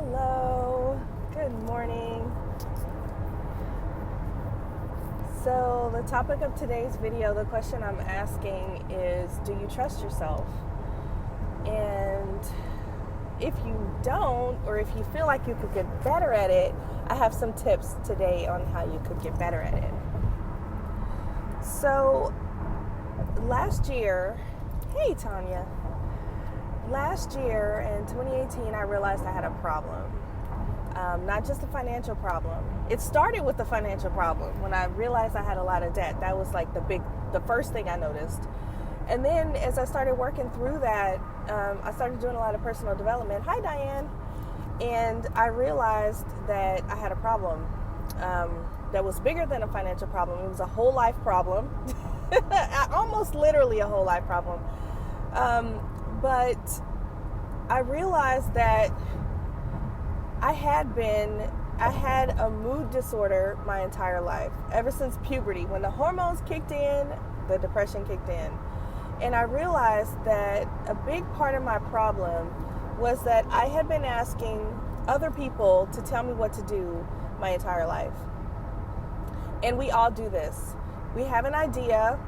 Hello, good morning. So the topic of today's video, the question I'm asking is, do you trust yourself? And if you don't, or if you feel like you could get better at it, I have some tips today on how you could get better at it. So last year, hey Tanya, last year in 2018, I realized I had a problem. Not just a financial problem. It started with the financial problem. When I realized I had a lot of debt, that was like the first thing I noticed. And then as I started working through that, I started doing a lot of personal development. Hi, Diane. And I realized that I had a problem that was bigger than a financial problem. It was a whole life problem. Almost literally a whole life problem. But I realized that I had a mood disorder my entire life, ever since puberty. When the hormones kicked in, the depression kicked in. And I realized that a big part of my problem was that I had been asking other people to tell me what to do my entire life. And we all do this. We have an idea,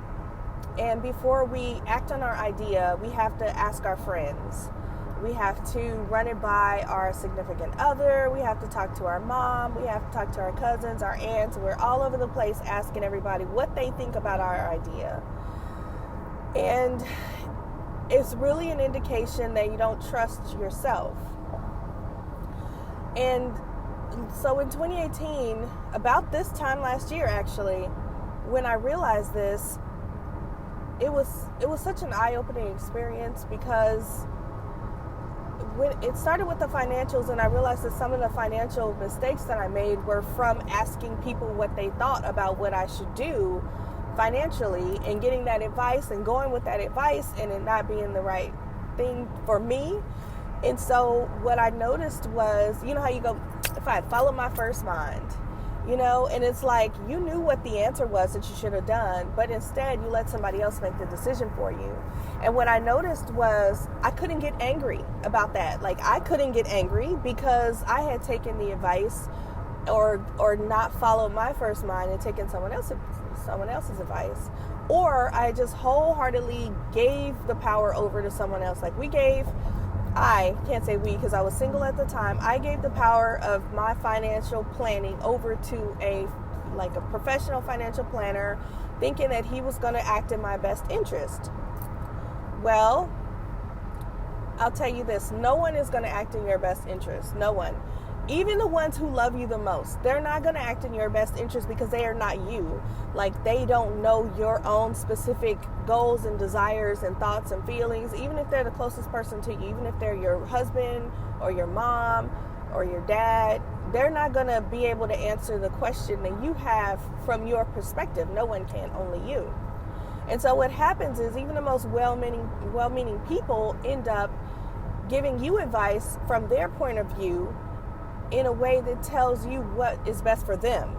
and before we act on our idea, we have to ask our friends. We have to run it by our significant other. We have to talk to our mom. We have to talk to our cousins, our aunts. We're all over the place asking everybody what they think about our idea. And it's really an indication that you don't trust yourself. And so in 2018, about this time last year actually, when I realized this, it was such an eye-opening experience, because when it started with the financials, and I realized that some of the financial mistakes that I made were from asking people what they thought about what I should do financially, and getting that advice and going with that advice and it not being the right thing for me. And so what I noticed was, you know how you go, if I had followed my first mind, and it's like you knew what the answer was that you should have done, but instead you let somebody else make the decision for you. And what I noticed was I couldn't get angry about that. Like, I couldn't get angry because I had taken the advice or not followed my first mind and taken someone else's advice. Or I just wholeheartedly gave the power over to someone else. Like I can't say we because I was single at the time. I gave the power of my financial planning over to a professional financial planner, thinking that he was going to act in my best interest. Well, I'll tell you this, no one is going to act in your best interest. No one. Even the ones who love you the most, they're not going to act in your best interest because they are not you. Like, they don't know your own specific goals and desires and thoughts and feelings, even if they're the closest person to you, even if they're your husband or your mom or your dad. They're not going to be able to answer the question that you have from your perspective. No one can, only you. And so what happens is even the most well-meaning people end up giving you advice from their point of view in a way that tells you what is best for them.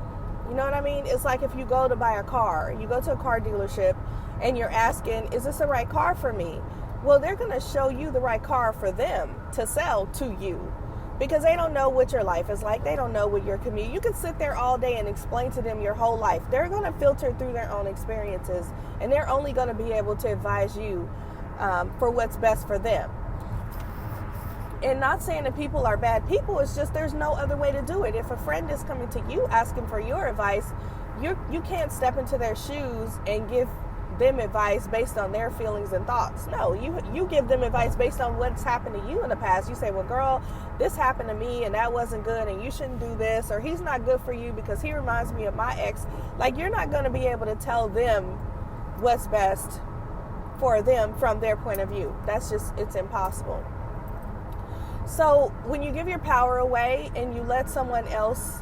You know what I mean? It's like if you go to buy a car, you go to a car dealership and you're asking, is this the right car for me? Well, they're going to show you the right car for them to sell to you, because they don't know what your life is like. They don't know what your commute. You can sit there all day and explain to them your whole life. They're going to filter through their own experiences, and they're only going to be able to advise you for what's best for them. And not saying that people are bad people, it's just there's no other way to do it. If a friend is coming to you asking for your advice, you can't step into their shoes and give them advice based on their feelings and thoughts. No, you give them advice based on what's happened to you in the past. You say, well, girl, this happened to me and that wasn't good and you shouldn't do this, or he's not good for you because he reminds me of my ex. Like, you're not going to be able to tell them what's best for them from their point of view. It's impossible. So when you give your power away and you let someone else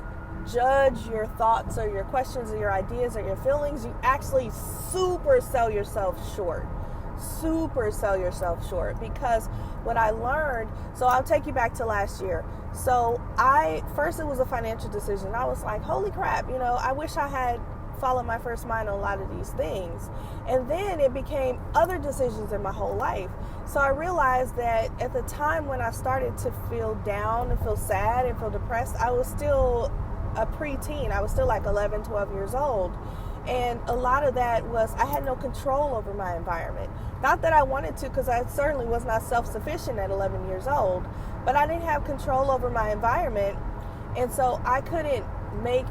judge your thoughts or your questions or your ideas or your feelings, you actually super sell yourself short. Because what I learned, so I'll take you back to last year. So first it was a financial decision. I was like, holy crap, I wish I had follow my first mind on a lot of these things. And then it became other decisions in my whole life. So I realized that at the time when I started to feel down and feel sad and feel depressed, I was still a preteen. I was still like 11, 12 years old. And a lot of that was I had no control over my environment. Not that I wanted to, because I certainly was not self-sufficient at 11 years old, but I didn't have control over my environment. And so I couldn't make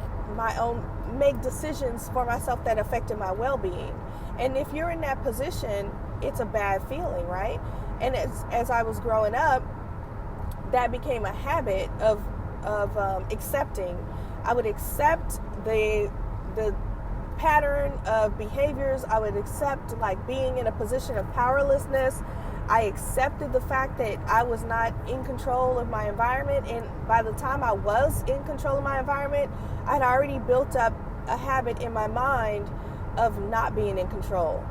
decisions for myself that affected my well-being. And if you're in that position, it's a bad feeling, right? And as I was growing up, that became a habit of accepting. I would accept the pattern of behaviors. I would accept like being in a position of powerlessness. I accepted the fact that I was not in control of my environment, and by the time I was in control of my environment, I'd already built up a habit in my mind of not being in control.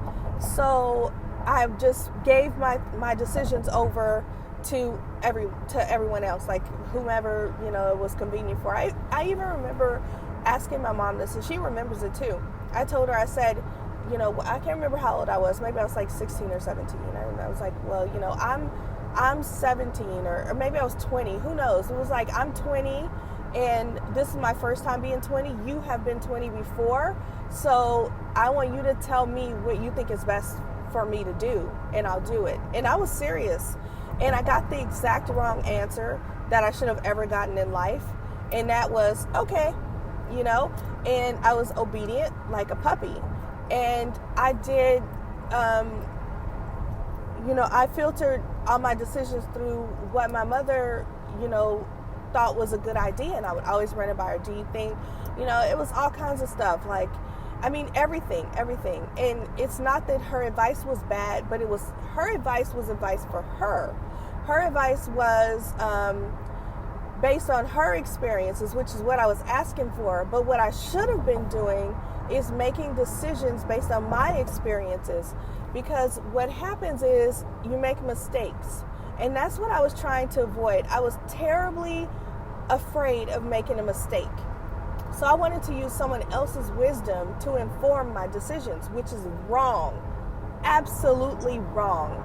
So I just gave my decisions over to everyone else, like whomever, it was convenient for. I even remember asking my mom this, and she remembers it too. I told her, I said, I can't remember how old I was. Maybe I was like 16 or 17. And I was like, well, I'm 17 or maybe I was 20. Who knows? It was like, I'm 20 and this is my first time being 20. You have been 20 before. So I want you to tell me what you think is best for me to do, and I'll do it. And I was serious. And I got the exact wrong answer that I should have ever gotten in life. And that was, okay, and I was obedient like a puppy. And I did, I filtered all my decisions through what my mother, thought was a good idea. And I would always run it by her. Do you think, it was all kinds of stuff. Like, everything. And it's not that her advice was bad, but her advice was advice for her. Her advice was based on her experiences, which is what I was asking for. But what I should have been doing is making decisions based on my experiences, because what happens is you make mistakes, and that's what I was trying to avoid. I was terribly afraid of making a mistake, so I wanted to use someone else's wisdom to inform my decisions, which is wrong, absolutely wrong.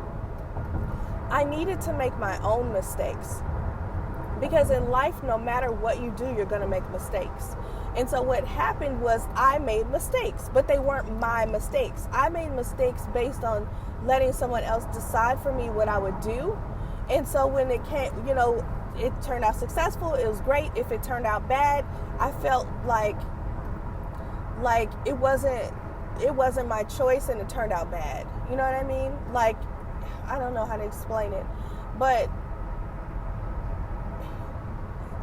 I needed to make my own mistakes, because in life, no matter what you do, you're going to make mistakes. And so what happened was I made mistakes, but they weren't my mistakes. I made mistakes based on letting someone else decide for me what I would do. And so when it came, it turned out successful, it was great. If it turned out bad, I felt like it wasn't my choice and it turned out bad. You know what I mean? Like, I don't know how to explain it, but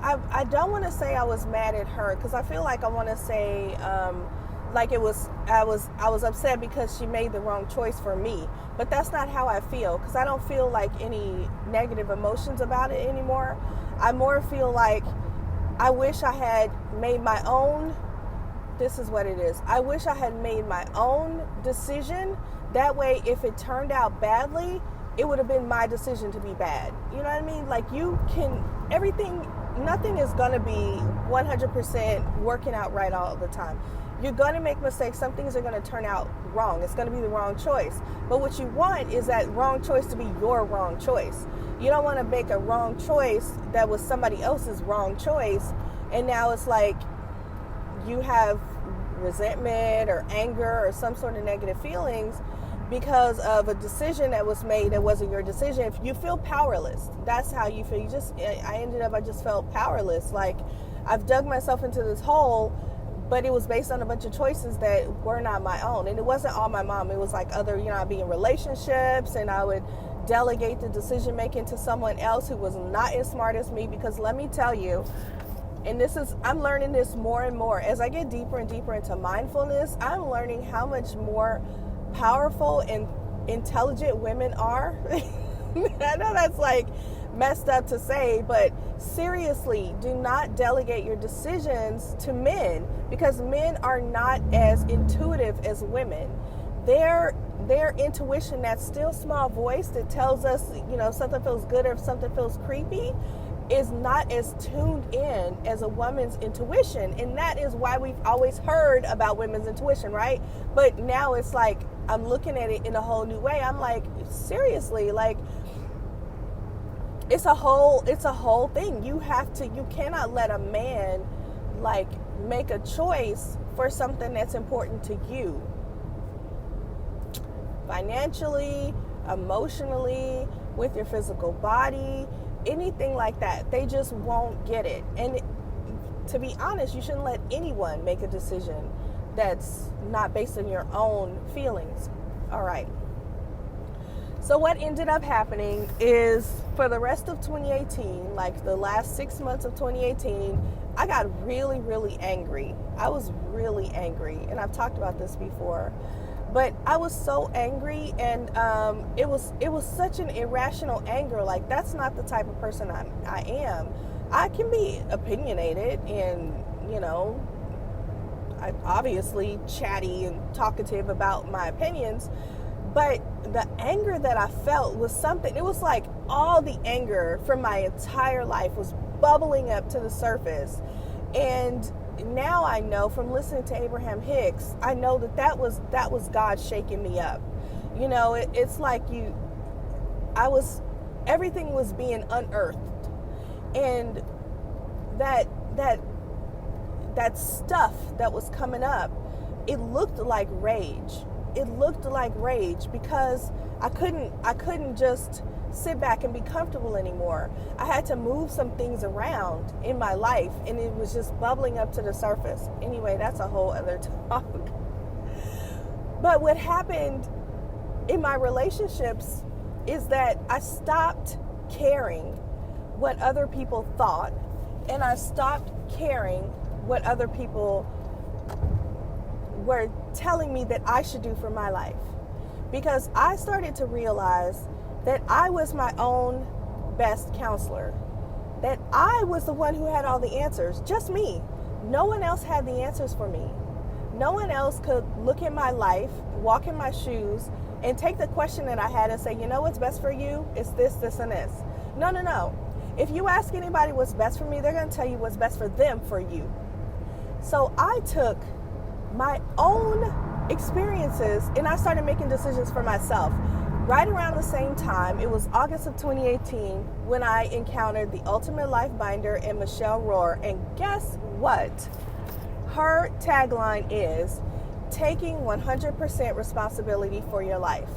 I don't want to say I was mad at her, because I feel like I want to say like I was upset because she made the wrong choice for me. But that's not how I feel, because I don't feel like any negative emotions about it anymore. I more feel like I wish I had made my own. This is what it is. I wish I had made my own decision. That way, if it turned out badly, it would have been my decision to be bad. You know what I mean? Like, nothing is going to be 100% working out right all the time. You're going to make mistakes. Some things are going to turn out wrong. It's going to be the wrong choice. But what you want is that wrong choice to be your wrong choice. You don't want to make a wrong choice that was somebody else's wrong choice, and now it's like you have resentment or anger or some sort of negative feelings because of a decision that was made that wasn't your decision. If you feel powerless, that's how you feel. I just felt powerless. Like, I've dug myself into this hole, but it was based on a bunch of choices that were not my own. And it wasn't all my mom. It was like other, I'd be in relationships, and I would delegate the decision making to someone else who was not as smart as me. Because let me tell you, and I'm learning this more and more as I get deeper and deeper into mindfulness. I'm learning how much more powerful and intelligent women are. I know that's like messed up to say, but seriously, do not delegate your decisions to men, because men are not as intuitive as women. They're their intuition, that still small voice that tells us, something feels good or if something feels creepy, is not as tuned in as a woman's intuition. And that is why we've always heard about women's intuition, right? But now it's like, I'm looking at it in a whole new way. I'm like, seriously, like, it's a whole thing. You cannot let a man like make a choice for something that's important to you. Financially, emotionally, with your physical body, anything like that. They just won't get it. And to be honest, you shouldn't let anyone make a decision that's not based on your own feelings. All right. So what ended up happening is, for the rest of 2018, like the last 6 months of 2018, I got really, really angry. I was really angry. And I've talked about this before. But I was so angry, and it was such an irrational anger. Like, that's not the type of person I am. I can be opinionated and, I'm obviously chatty and talkative about my opinions. But the anger that I felt was something, it was like all the anger from my entire life was bubbling up to the surface. And now I know from listening to Abraham Hicks, I know that was God shaking me up. It's like everything was being unearthed. And that stuff that was coming up, it looked like rage. It looked like rage because I couldn't just sit back and be comfortable anymore. I had to move some things around in my life, and it was just bubbling up to the surface. Anyway, that's a whole other talk. But what happened in my relationships is that I stopped caring what other people thought, and I stopped caring what other people were telling me that I should do for my life. Because I started to realize that I was my own best counselor. That I was the one who had all the answers. Just me. No one else had the answers for me. No one else could look at my life, walk in my shoes, and take the question that I had and say, what's best for you? It's this, this, and this. No. If you ask anybody what's best for me, they're going to tell you what's best for them for you. So I took my own experiences and I started making decisions for myself. Right around the same time, it was August of 2018 when I encountered the Ultimate Life Binder and Michelle Rohr. And guess what? Her tagline is taking 100% responsibility for your life.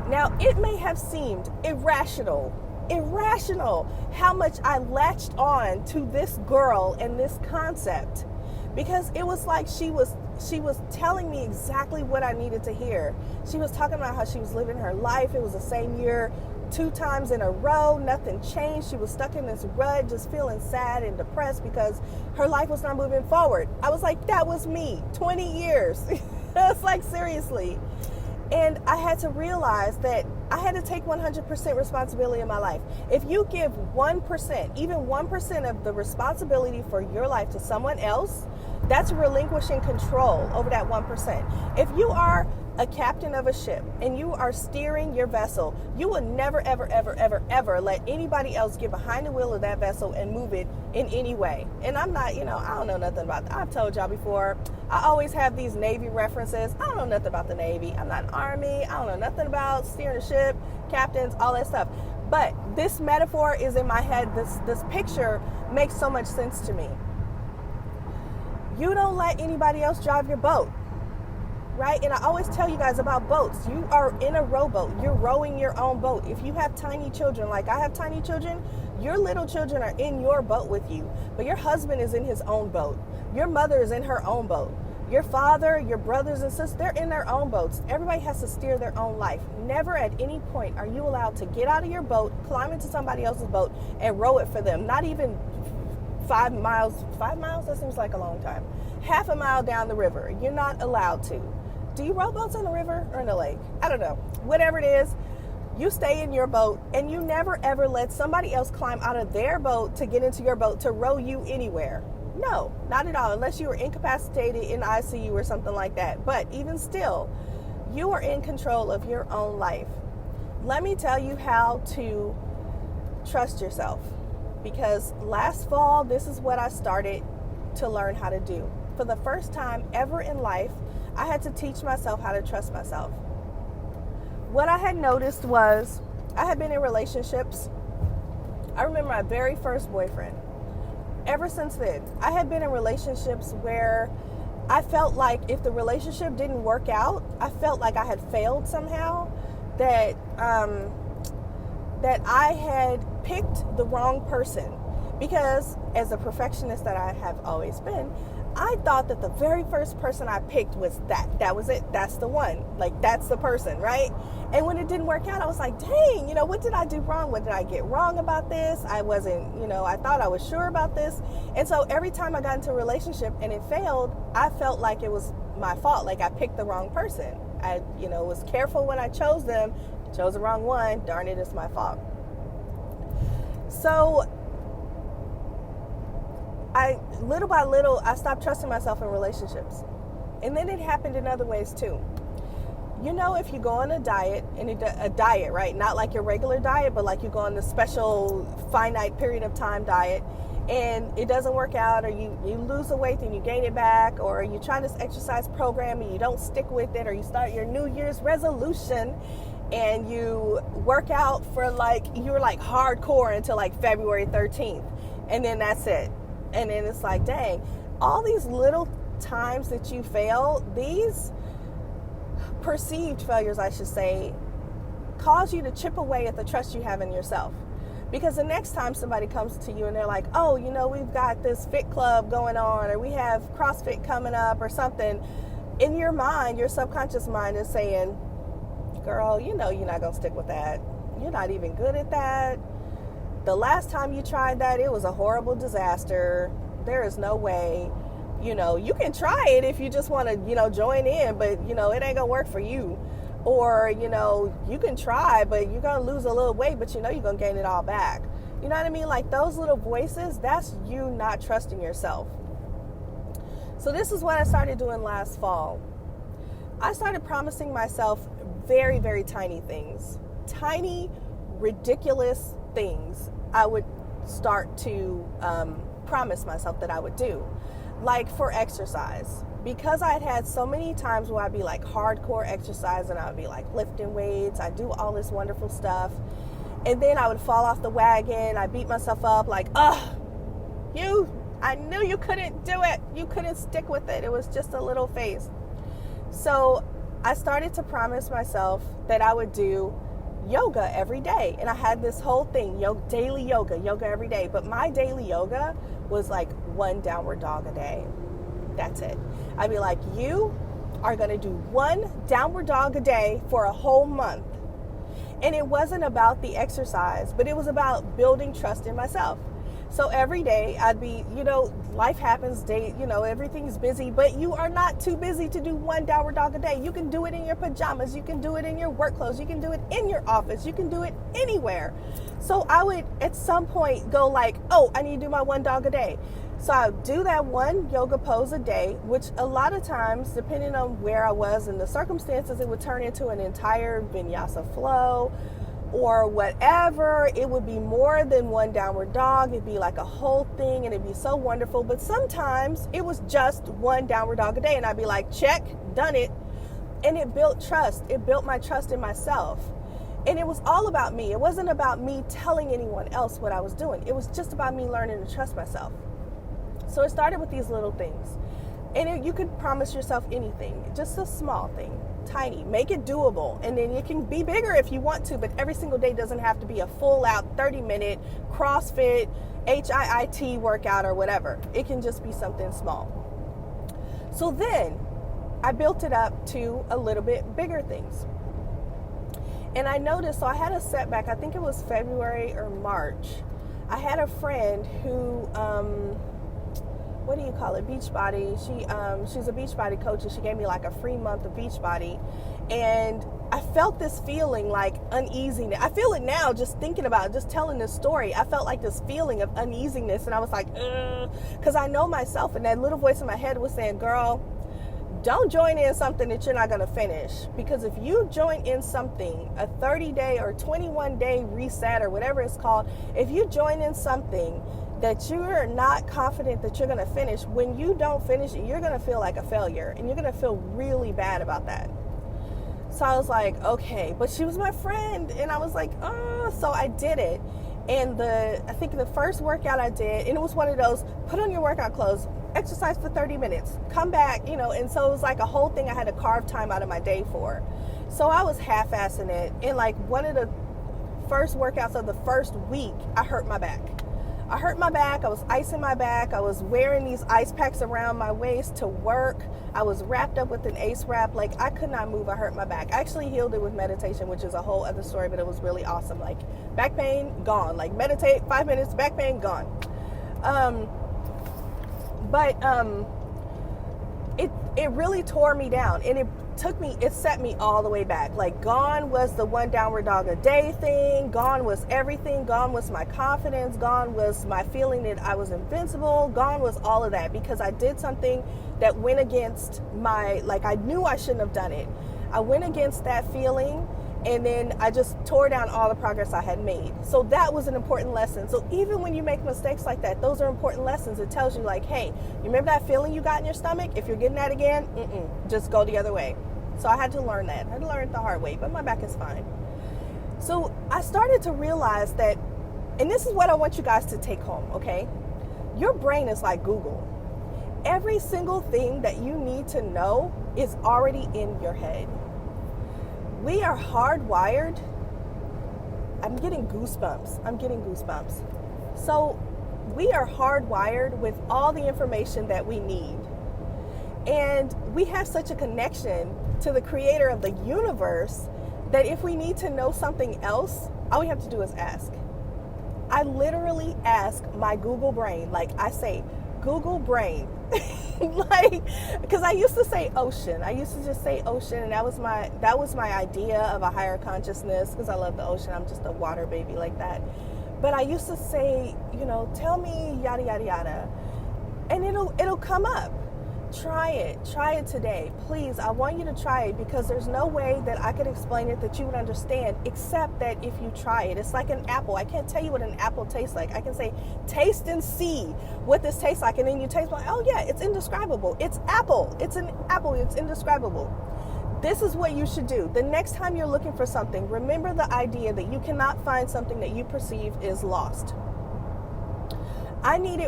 Now, it may have seemed irrational how much I latched on to this girl and this concept, because it was like she was telling me exactly what I needed to hear. She was talking about how she was living her life. It was the same year 2 times in a row. Nothing changed. She was stuck in this rut, just feeling sad and depressed because her life was not moving forward. I was like, that was me, 20 years. It's like, seriously. And I had to realize that I had to take 100% responsibility in my life. If you give 1%, even 1% of the responsibility for your life to someone else, that's relinquishing control over that 1%. If you are a captain of a ship and you are steering your vessel, you will never, ever, ever, ever, ever let anybody else get behind the wheel of that vessel and move it in any way. And I'm not, I don't know nothing about that. I've told y'all before, I always have these Navy references. I don't know nothing about the Navy. I'm not Army. I don't know nothing about steering a ship, captains, all that stuff. But this metaphor is in my head. This picture makes so much sense to me. You don't let anybody else drive your boat, right? And I always tell you guys about boats. You are in a rowboat. You're rowing your own boat. If you have tiny children, like I have tiny children, your little children are in your boat with you, but your husband is in his own boat. Your mother is in her own boat. Your father, your brothers and sisters, they're in their own boats. Everybody has to steer their own life. Never at any point are you allowed to get out of your boat, climb into somebody else's boat, and row it for them. Not even 5 miles. 5 miles? That seems like a long time. Half a mile down the river. You're not allowed to. Do you row boats on the river or in the lake? I don't know. Whatever it is, you stay in your boat, and you never ever let somebody else climb out of their boat to get into your boat to row you anywhere. No, not at all, unless you were incapacitated in ICU or something like that. But even still, You are in control of your own life. Let me tell you how to trust yourself. Because last fall, this is what I started to learn how to do. For the first time ever in life, I had to teach myself how to trust myself. What I had noticed was I had been in relationships. I remember my very first boyfriend. Ever since then, I had been in relationships where I felt like if the relationship didn't work out, I felt like I had failed somehow, that I had picked the wrong person. Because as a perfectionist that I have always been, I thought that the very first person I picked was that was it. That's the one. Like, that's the person, right? And when it didn't work out, I was like, dang, what did I do wrong? What did I get wrong about this? I wasn't, I thought I was sure about this. And so every time I got into a relationship and it failed, I felt like it was my fault. Like I picked the wrong person. I, was careful when I chose them, chose the wrong one. Darn it, it's my fault. So little by little, I stopped trusting myself in relationships. And then it happened in other ways too. If you go on a diet, a diet, right? Not like your regular diet, but like you go on the special finite period of time diet, and it doesn't work out, or you lose the weight and you gain it back, or you try this exercise program and you don't stick with it, or you start your New Year's resolution and you work out for you're hardcore until like February 13th. And then that's it. And then it's like, dang, all these little times that you fail, these perceived failures, I should say, cause you to chip away at the trust you have in yourself. Because the next time somebody comes to you and they're like, oh, we've got this fit club going on, or we have CrossFit coming up or something, in your mind, your subconscious mind is saying, girl, you're not going to stick with that. You're not even good at that. The last time you tried that, it was a horrible disaster. There is no way. You can try it if you just want to, join in, but, it ain't going to work for you. Or, you can try, but you're going to lose a little weight, but you're going to gain it all back. You know what I mean? Like those little voices, that's you not trusting yourself. So this is what I started doing last fall. I started promising myself very, very tiny things. Tiny, ridiculous things I would start to promise myself that I would do. Like for exercise, because I had so many times where I'd be like hardcore exercise and I would be like lifting weights, I do all this wonderful stuff, and then I would fall off the wagon. I beat myself up like, I knew you couldn't do it. You couldn't stick with it. It was just a little phase. So I started to promise myself that I would do yoga every day. And I had this whole thing, daily yoga every day. But my daily yoga was like one downward dog a day. That's it. I'd be like, you are going to do one downward dog a day for a whole month. And it wasn't about the exercise, but it was about building trust in myself. So every day I'd be, life happens, everything's busy, but you are not too busy to do one downward dog a day. You can do it in your pajamas. You can do it in your work clothes. You can do it in your office. You can do it anywhere. So I would at some point go like, I need to do my one dog a day. So I would do that one yoga pose a day, which a lot of times, depending on where I was and the circumstances, it would turn into an entire vinyasa flow or whatever. It would be more than one downward dog. It'd be like a whole thing and it'd be so wonderful. But sometimes it was just one downward dog a day and I'd be like, check, done it. And it built trust. It built my trust in myself. And it was all about me. It wasn't about me telling anyone else what I was doing. It was just about me learning to trust myself. So it started with these little things. And you could promise yourself anything, just a small thing, tiny. Make it doable. And then it can be bigger if you want to, but every single day doesn't have to be a full out 30-minute CrossFit, HIIT workout or whatever. It can just be something small. So then I built it up to a little bit bigger things. And I noticed, so I had a setback, I think it was February or March. I had a friend who, what do you call it? Beachbody. She's a Beachbody coach, and she gave me like a free month of Beachbody. And I felt this feeling like uneasiness. I feel it now just thinking about it, just telling this story. I felt like this feeling of uneasiness, and I was like, because I know myself, and that little voice in my head was saying, girl, don't join in something that you're not going to finish. Because if you join in something, a 30-day or 21-day reset or whatever it's called, if you join in something that you're not confident that you're going to finish, when you don't finish it, you're going to feel like a failure, and you're going to feel really bad about that. So I was like, okay, but she was my friend, and I was like, oh, so I did it. And I think the first workout I did, and it was one of those, put on your workout clothes, exercise for 30 minutes, come back, and so it was like a whole thing I had to carve time out of my day for. So I was half-assing it, and like one of the first workouts of the first week, I hurt my back. I was icing my back. I was wearing these ice packs around my waist to work. I was wrapped up with an ace wrap. Like, I could not move. I hurt my back. I actually healed it with meditation, which is a whole other story, but it was really awesome. Like, back pain, gone. Like, meditate, 5 minutes, back pain, gone. It really tore me down, and it set me all the way back. Like, gone was the 1 downward dog a day thing. Gone was everything. Gone was my confidence. Gone was my feeling that I was invincible. Gone was all of that, because I did something that went against I knew I shouldn't have done it. I went against that feeling, and then I just tore down all the progress I had made. So that was an important lesson. So even when you make mistakes like that, those are important lessons. It tells you, like, hey, you remember that feeling you got in your stomach? If you're getting that again, just go the other way. So I had to learn that. I had to learn it the hard way, but my back is fine. So I started to realize that, and this is what I want you guys to take home, okay? Your brain is like Google. Every single thing that you need to know is already in your head. We are hardwired. I'm getting goosebumps. So we are hardwired with all the information that we need. And we have such a connection to the creator of the universe that if we need to know something else, all we have to do is ask. I literally ask my Google brain, like I say, Google brain, because I used to say ocean. I used to just say ocean, and that was my idea of a higher consciousness, because I love the ocean. I'm just a water baby like that. But I used to say, tell me yada yada yada, and it'll come up. Try it today, please. I want you to try it, because there's no way that I could explain it that you would understand, except that if you try it. It's like an apple. I can't tell you what an apple tastes like. I can say, taste and see what this tastes like, and then you taste like, oh yeah, it's indescribable. It's apple. It's an apple. It's indescribable. This is what you should do. The next time you're looking for something, remember the idea that you cannot find something that you perceive is lost.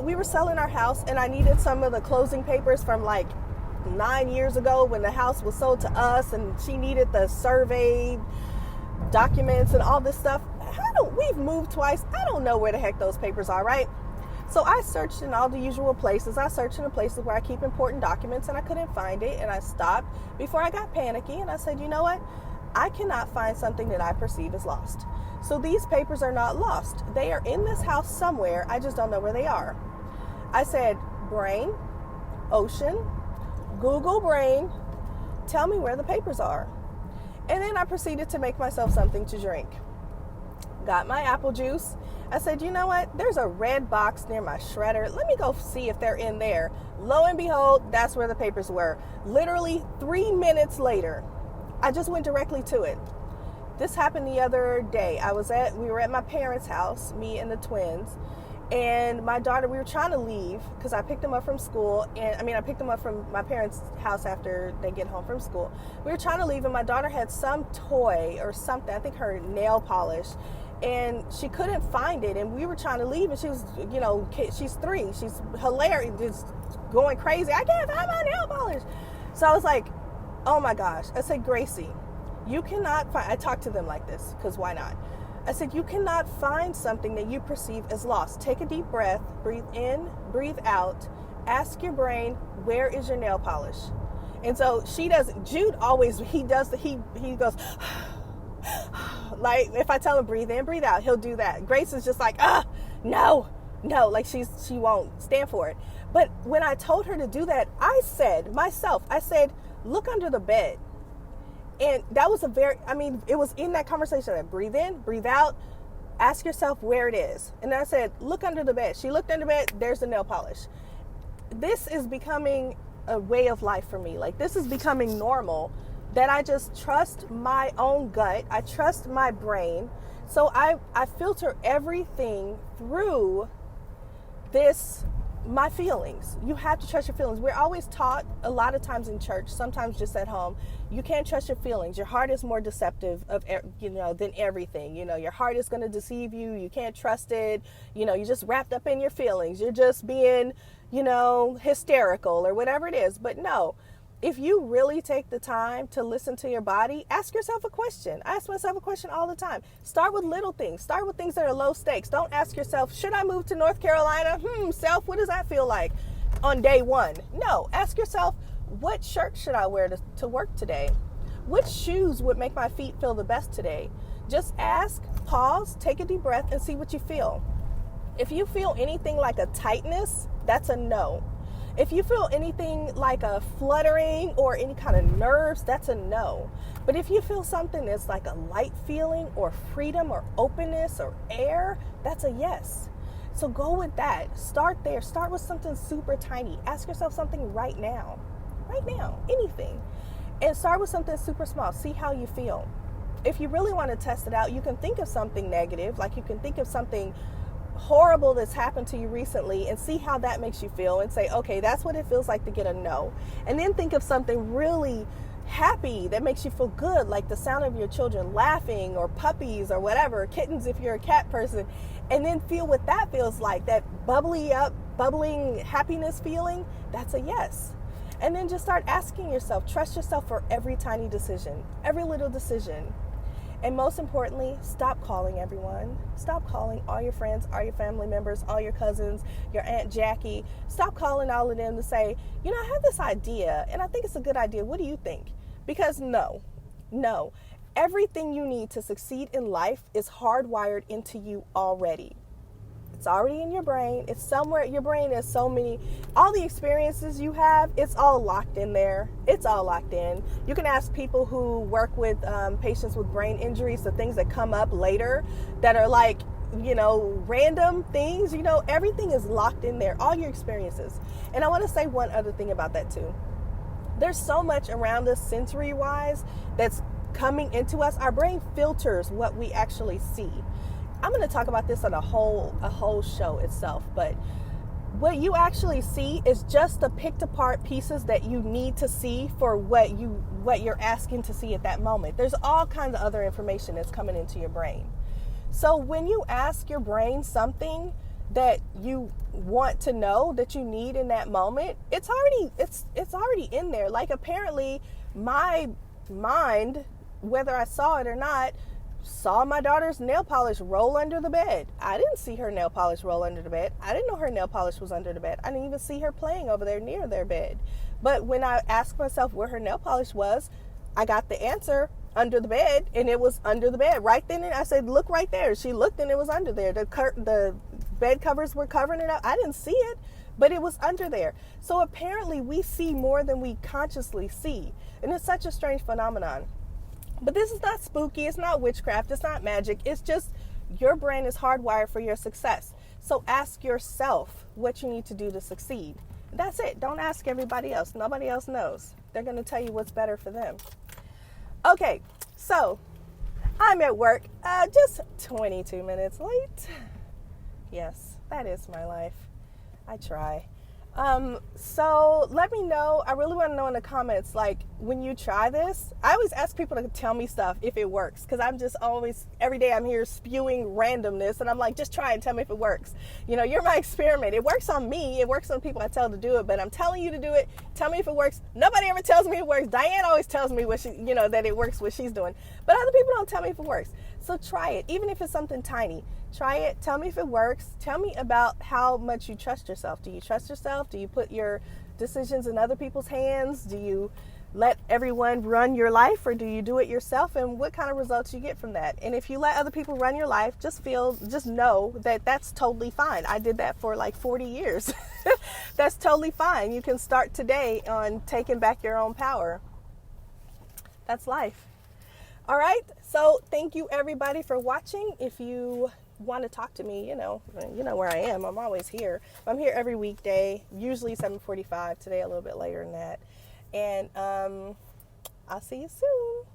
We were selling our house, and I needed some of the closing papers from like 9 years ago when the house was sold to us, and she needed the survey documents and all this stuff. We've moved twice. I don't know where the heck those papers are, right? So I searched in all the usual places. I searched in the places where I keep important documents, and I couldn't find it, and I stopped before I got panicky, and I said, you know what? I cannot find something that I perceive as lost. So these papers are not lost. They are in this house somewhere. I just don't know where they are. I said, brain, ocean, Google brain, tell me where the papers are. And then I proceeded to make myself something to drink. Got my apple juice. I said, you know what? There's a red box near my shredder. Let me go see if they're in there. Lo and behold, that's where the papers were. Literally 3 minutes later, I just went directly to it. This happened the other day. We were at my parents' house, me and the twins, and my daughter, we were trying to leave because I picked them up from school, I picked them up from my parents' house after they get home from school. We were trying to leave, and my daughter had some toy or something, I think her nail polish, and she couldn't find it, and we were trying to leave, and she was, she's 3, she's hilarious, just going crazy. I can't find my nail polish. So I was like, oh my gosh. I said, Gracie, you cannot find, I talk to them like this, because why not? I said, you cannot find something that you perceive as lost. Take a deep breath, breathe in, breathe out, ask your brain, where is your nail polish? And so she doesn't, Jude always, he goes, like if I tell him breathe in, breathe out, he'll do that. Grace is just like, no, like she won't stand for it. But when I told her to do that, I said, look under the bed. And that was it was in that conversation that breathe in, breathe out, ask yourself where it is. And then I said, look under the bed. She looked under the bed, there's the nail polish. This is becoming a way of life for me. Like, this is becoming normal, that I just trust my own gut. I trust my brain. So I filter everything through this, my feelings. You have to trust your feelings. We're always taught a lot of times in church, sometimes just at home, you can't trust your feelings. Your heart is more deceptive than everything. Your heart is going to deceive you. You can't trust it. You're just wrapped up in your feelings. You're just being, hysterical or whatever it is. But no, if you really take the time to listen to your body, ask yourself a question. I ask myself a question all the time. Start with little things. Start with things that are low stakes. Don't ask yourself, should I move to North Carolina? Self, what does that feel like on day one? No, ask yourself, what shirt should I wear to work today? Which shoes would make my feet feel the best today? Just ask, pause, take a deep breath, and see what you feel. If you feel anything like a tightness, that's a no. If you feel anything like a fluttering or any kind of nerves, that's a no. But if you feel something that's like a light feeling or freedom or openness or air, that's a yes. So go with that. Start there. Start with something super tiny. Ask yourself something right now, anything. And start with something super small. See how you feel. If you really want to test it out, you can think of something negative, like you can think of something horrible that's happened to you recently and see how that makes you feel and say, okay, that's what it feels like to get a no. And then think of something really happy that makes you feel good, like the sound of your children laughing or puppies or whatever, kittens if you're a cat person, and then feel what that feels like, that bubbling happiness feeling. That's a yes. And then just start asking yourself, trust yourself for every tiny decision, every little decision. And most importantly, stop calling everyone. Stop calling all your friends, all your family members, all your cousins, your Aunt Jackie. Stop calling all of them to say, I have this idea and I think it's a good idea. What do you think? Because no. Everything you need to succeed in life is hardwired into you already. It's already in your brain. It's somewhere. Your brain has so many, all the experiences you have, it's all locked in there. It's all locked in. You can ask people who work with patients with brain injuries, the things that come up later that are like, random things, everything is locked in there, all your experiences. And I want to say one other thing about that too. There's so much around us sensory-wise that's coming into us. Our brain filters what we actually see. I'm going to talk about this on a whole show itself, but what you actually see is just the picked apart pieces that you need to see for what you're asking to see at that moment. There's all kinds of other information that's coming into your brain. So when you ask your brain something that you want to know, that you need in that moment, it's already in there. Like, apparently my mind, whether I saw it or not, saw my daughter's nail polish roll under the bed. I didn't see her nail polish roll under the bed. I didn't know her nail polish was under the bed. I didn't even see her playing over there near their bed. But when I asked myself where her nail polish was, I got the answer, under the bed, and it was under the bed right then. And I said, look right there. She looked and it was under there. The bed covers were covering it up. I didn't see it, but it was under there. So apparently we see more than we consciously see. And it's such a strange phenomenon. But this is not spooky. It's not witchcraft. It's not magic. It's just your brain is hardwired for your success. So ask yourself what you need to do to succeed. That's it. Don't ask everybody else. Nobody else knows. They're going to tell you what's better for them. Okay, so I'm at work just 22 minutes late. Yes, that is my life. I try. So let me know. I really want to know in the comments, like, when you try this. I always ask people to tell me stuff if it works, because I'm just always, every day I'm here spewing randomness, and I'm like, just try and tell me if it works. You're my experiment. It works on me. It works on people I tell to do it, but I'm telling you to do it. Tell me if it works. Nobody ever tells me it works. Diane always tells me what that it works, what she's doing, but other people don't tell me if it works. So try it, even if it's something tiny. Try it. Tell me if it works. Tell me about how much you trust yourself. Do you trust yourself? Do you put your decisions in other people's hands? Do you let everyone run your life, or do you do it yourself? And what kind of results you get from that? And if you let other people run your life, just know that that's totally fine. I did that for like 40 years. That's totally fine. You can start today on taking back your own power. That's life. All right. So thank you everybody for watching. If you want to talk to me, you know where I am. I'm always here. I'm here every weekday, usually 7:45. Today a little bit later than that. And I'll see you soon.